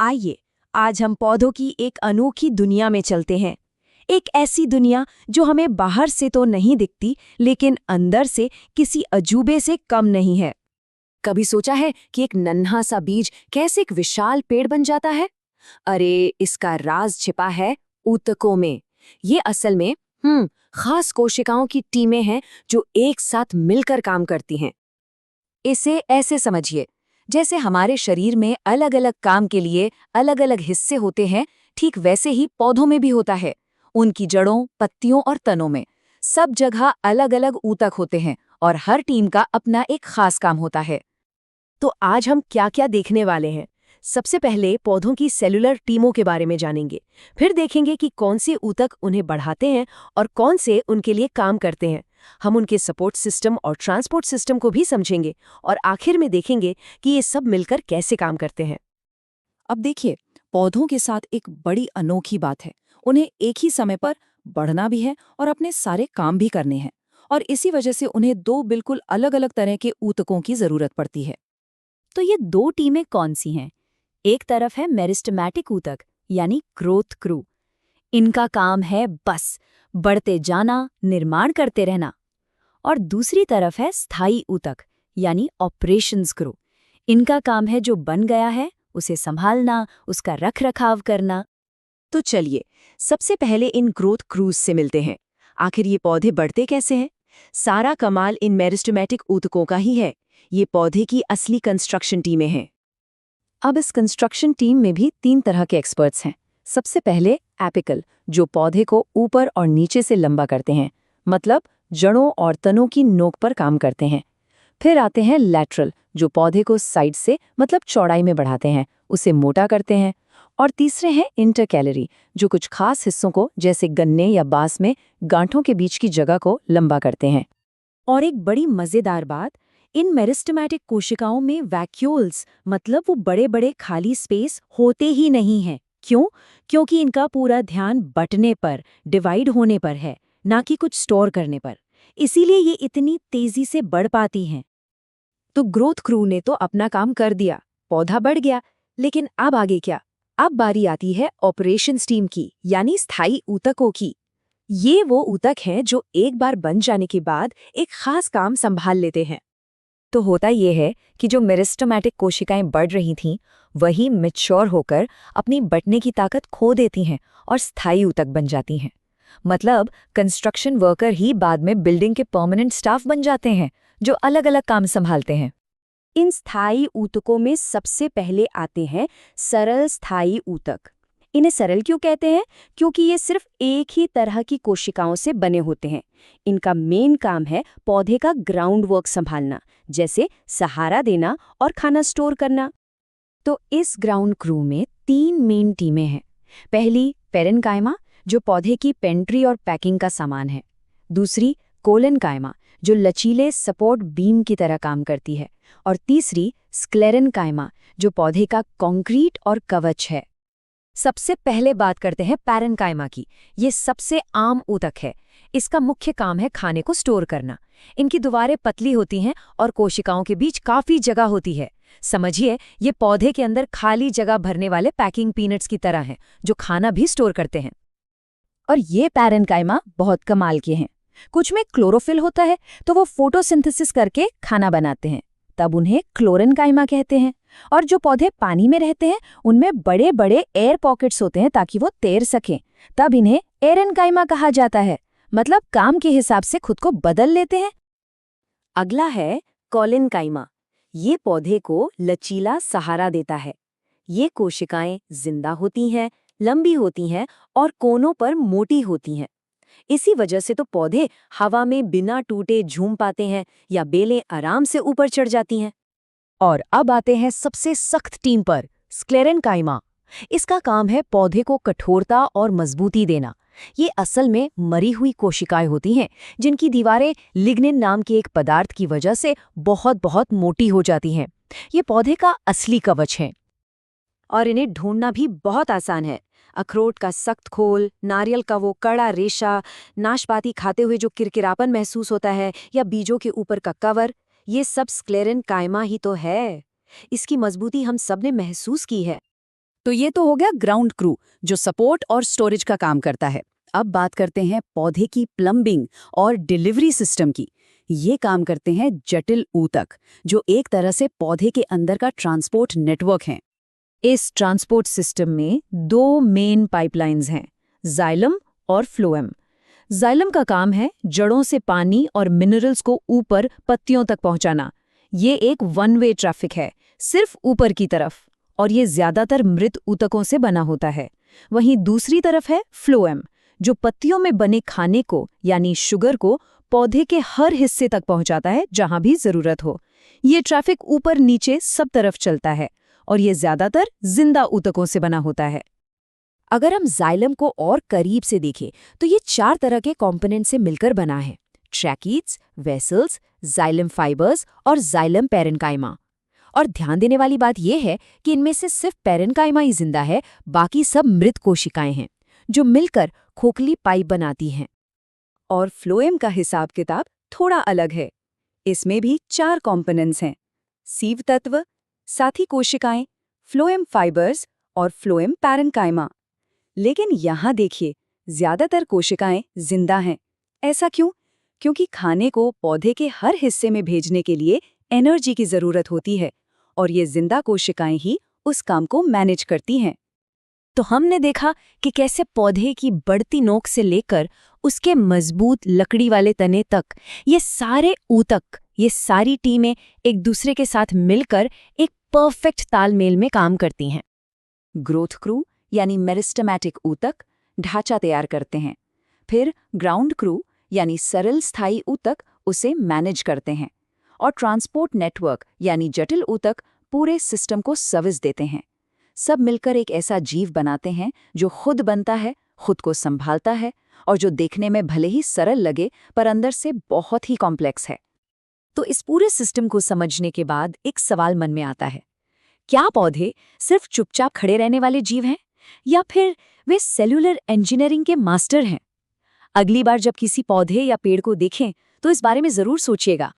आइए आज हम पौधों की एक अनोखी दुनिया में चलते हैं। एक ऐसी दुनिया जो हमें बाहर से तो नहीं दिखती, लेकिन अंदर से किसी अजूबे से कम नहीं है। कभी सोचा है कि एक नन्हा सा बीज कैसे एक विशाल पेड़ बन जाता है? अरे, इसका राज छिपा है ऊतकों में। ये असल में खास कोशिकाओं की टीमें हैं जो एक साथ मिलकर काम करती हैं। इसे ऐसे समझिए, जैसे हमारे शरीर में अलग अलग काम के लिए अलग अलग हिस्से होते हैं, ठीक वैसे ही पौधों में भी होता है। उनकी जड़ों, पत्तियों और तनों में सब जगह अलग अलग ऊतक होते हैं और हर टीम का अपना एक खास काम होता है। तो आज हम क्या क्या देखने वाले हैं? सबसे पहले पौधों की सेलुलर टीमों के बारे में जानेंगे। फिर देखेंगे कि कौन से ऊतक उन्हें बढ़ाते हैं और कौन से उनके लिए काम करते हैं। हम उनके सपोर्ट सिस्टम और ट्रांसपोर्ट सिस्टम को भी समझेंगे और आखिर में देखेंगे कि ये सब मिलकर कैसे काम करते हैं। अब देखिए, पौधों के साथ एक बड़ी अनोखी बात है। उन्हें एक ही समय पर बढ़ना भी है और अपने सारे काम भी करने हैं, और इसी वजह से उन्हें दो बिल्कुल अलग अलग तरह के ऊतकों की जरूरत पड़ती है। तो ये दो टीमें कौन सी हैं? एक तरफ है मेरिस्टेमेटिक ऊतक, यानी ग्रोथ क्रू। इनका काम है बस बढ़ते जाना, निर्माण करते रहना। और दूसरी तरफ है स्थायी ऊतक, यानी ऑपरेशंस क्रू। इनका काम है जो बन गया है उसे संभालना, उसका रख रखाव करना। तो चलिए सबसे पहले इन ग्रोथ क्रूज से मिलते हैं। आखिर ये पौधे बढ़ते कैसे हैं? सारा कमाल इन मेरिस्टेमेटिक ऊतकों का ही है। ये पौधे की असली कंस्ट्रक्शन टीमें हैं। अब इस कंस्ट्रक्शन टीम में भी 3 तरह के एक्सपर्ट्स हैं। सबसे पहले एपिकल, जो पौधे को ऊपर और नीचे से लंबा करते हैं, मतलब जड़ों और तनों की नोक पर काम करते हैं। फिर आते हैं लैटरल, जो पौधे को साइड से मतलब चौड़ाई में बढ़ाते हैं, उसे मोटा करते हैं। और तीसरे हैं इंटरकैलरी, जो कुछ खास हिस्सों को जैसे गन्ने या बांस में गांठों के बीच की जगह को लंबा करते हैं। और एक बड़ी मजेदार बात, इन मेरिस्टेमेटिक कोशिकाओं में वैक्यूल्स मतलब वो बड़े बड़े खाली स्पेस होते ही नहीं हैं। क्यों? क्योंकि इनका पूरा ध्यान बंटने पर, डिवाइड होने पर है, ना कि कुछ स्टोर करने पर। इसीलिए ये इतनी तेजी से बढ़ पाती हैं। तो ग्रोथ क्रू ने तो अपना काम कर दिया, पौधा बढ़ गया, लेकिन अब आगे क्या? अब बारी आती है ऑपरेशंस टीम की, यानी स्थायी ऊतकों की। ये वो ऊतक हैं जो एक बार बन जाने के बाद एक खास काम संभाल लेते हैं। तो होता ये है कि जो मेरिस्टेमेटिक कोशिकाएं बढ़ रही थीं, वही मैच्योर होकर अपनी बढ़ने की ताकत खो देती हैं और स्थायी ऊतक बन जाती हैं। मतलब कंस्ट्रक्शन वर्कर ही बाद में बिल्डिंग के परमानेंट स्टाफ बन जाते हैं, जो अलग अलग काम संभालते हैं। इन स्थायी ऊतकों में सबसे पहले आते हैं सरल स्थायी ऊतक। इन्हें सरल क्यों कहते हैं? क्योंकि ये सिर्फ एक ही तरह की कोशिकाओं से बने होते हैं। इनका मेन काम है पौधे का ग्राउंड वर्क संभालना, जैसे सहारा देना और खाना स्टोर करना। तो इस ग्राउंड क्रू में 3 मेन टीमें हैं। पहली पेरेन्काइमा, जो पौधे की पेंट्री और पैकिंग का सामान है। दूसरी कोलेनकाइमा, जो लचीले सपोर्ट बीम की तरह काम करती है। और तीसरी स्क्लेरेनकाइमा, जो पौधे का कंक्रीट और कवच है। सबसे पहले बात करते हैं पैरेन्काइमा की। ये सबसे आम ऊतक है। इसका मुख्य काम है खाने को स्टोर करना। इनकी दीवारें पतली होती हैं और कोशिकाओं के बीच काफी जगह होती है। समझिए, ये पौधे के अंदर खाली जगह भरने वाले पैकिंग पीनट्स की तरह हैं, जो खाना भी स्टोर करते हैं। और ये पैरेन्काइमा बहुत कमाल के हैं। कुछ में क्लोरोफिल होता है, तो वो फोटोसिंथेसिस करके खाना बनाते हैं, तब उन्हें क्लोरेनकाइमा कहते हैं। और जो पौधे पानी में रहते हैं, उनमें बड़े बड़े एयर पॉकेट्स होते हैं ताकि वो तैर सकें, तब इन्हें एरेनकाइमा कहा जाता है। मतलब काम के हिसाब से खुद को बदल लेते हैं। अगला है कोलेनकाइमा। ये पौधे को लचीला सहारा देता है। ये कोशिकाएं जिंदा होती हैं, लंबी होती हैं और कोनों पर मोटी होती हैं। इसी वजह से तो पौधे हवा में बिना टूटे झूम पाते हैं या बेलें आराम से ऊपर चढ़ जाती हैं। और अब आते हैं सबसे सख्त टीम पर, स्क्लेरेनकाइमा। इसका काम है पौधे को कठोरता और मजबूती देना। ये असल में मरी हुई कोशिकाएं होती हैं, जिनकी दीवारें लिग्निन नाम के एक पदार्थ की वजह से बहुत बहुत मोटी हो जाती हैं। ये पौधे का असली कवच है और इन्हें ढूंढना भी बहुत आसान है। अखरोट का सख्त खोल, नारियल का वो कड़ा रेशा, नाशपाती खाते हुए जो किरकिरापन महसूस होता है, या बीजों के ऊपर का कवर, ये सब स्क्लेरेनकाइमा ही तो है। इसकी मजबूती हम सब ने महसूस की है। तो ये तो हो गया ग्राउंड क्रू, जो सपोर्ट और स्टोरेज का काम करता है। अब बात करते हैं पौधे की प्लम्बिंग और डिलीवरी सिस्टम की। ये काम करते हैं जटिल ऊतक, जो एक तरह से पौधे के अंदर का ट्रांसपोर्ट नेटवर्क है। इस ट्रांसपोर्ट सिस्टम में दो मेन पाइपलाइंस हैं, जाइलम और फ्लोएम। जाइलम का काम है जड़ों से पानी और मिनरल्स को ऊपर पत्तियों तक पहुंचाना। ये एक वन वे ट्रैफिक है, सिर्फ ऊपर की तरफ, और ये ज्यादातर मृत ऊतकों से बना होता है। वहीं दूसरी तरफ है फ्लोएम, जो पत्तियों में बने खाने को यानी शुगर को पौधे के हर हिस्से तक पहुंचाता है जहां भी जरूरत हो। ये ट्रैफिक ऊपर नीचे सब तरफ चलता है और ये ज्यादातर जिंदा ऊतकों से बना होता है। अगर हम जाइलम को और करीब से देखें तो ये 4 तरह के कंपोनेंट से मिलकर बना है: ट्रैकीड्स, वेसल्स, जाइलम फाइबर्स और जाइलम पैरेन्काइमा। और ध्यान देने वाली बात यह है कि इनमें से सिर्फ पैरेन्काइमा ही जिंदा है, बाकी सब मृत कोशिकाएं हैं जो मिलकर खोखली पाइप बनाती हैं। और फ्लोएम का हिसाब किताब थोड़ा अलग है। इसमें भी 4 कंपोनेंट्स हैं: सीव तत्व, साथी कोशिकाएं, फ्लोएम फाइबर्स और फ्लोएम पैरेन्काइमा। लेकिन यहाँ देखिए, ज्यादातर कोशिकाएं जिंदा हैं। ऐसा क्यों? क्योंकि खाने को पौधे के हर हिस्से में भेजने के लिए एनर्जी की जरूरत होती है, और ये जिंदा कोशिकाएं ही उस काम को मैनेज करती हैं। तो हमने देखा कि कैसे पौधे की बढ़ती नोक से लेकर उसके मजबूत लकड़ी वाले तने तक ये सारे ऊतक, ये सारी टीमें एक दूसरे के साथ मिलकर एक परफेक्ट तालमेल में काम करती हैं। ग्रोथ क्रू यानी मेरिस्टेमेटिक ऊतक ढांचा तैयार करते हैं। फिर ग्राउंड क्रू यानी सरल स्थायी ऊतक उसे मैनेज करते हैं। और ट्रांसपोर्ट नेटवर्क यानी जटिल ऊतक पूरे सिस्टम को सर्विस देते हैं। सब मिलकर एक ऐसा जीव बनाते हैं जो खुद बनता है, खुद को संभालता है, और जो देखने में भले ही सरल लगे पर अंदर से बहुत ही कॉम्प्लेक्स है। तो इस पूरे सिस्टम को समझने के बाद एक सवाल मन में आता है, क्या पौधे सिर्फ चुपचाप खड़े रहने वाले जीव हैं, या फिर वे सेल्यूलर इंजीनियरिंग के मास्टर हैं? अगली बार जब किसी पौधे या पेड़ को देखें तो इस बारे में जरूर सोचिएगा।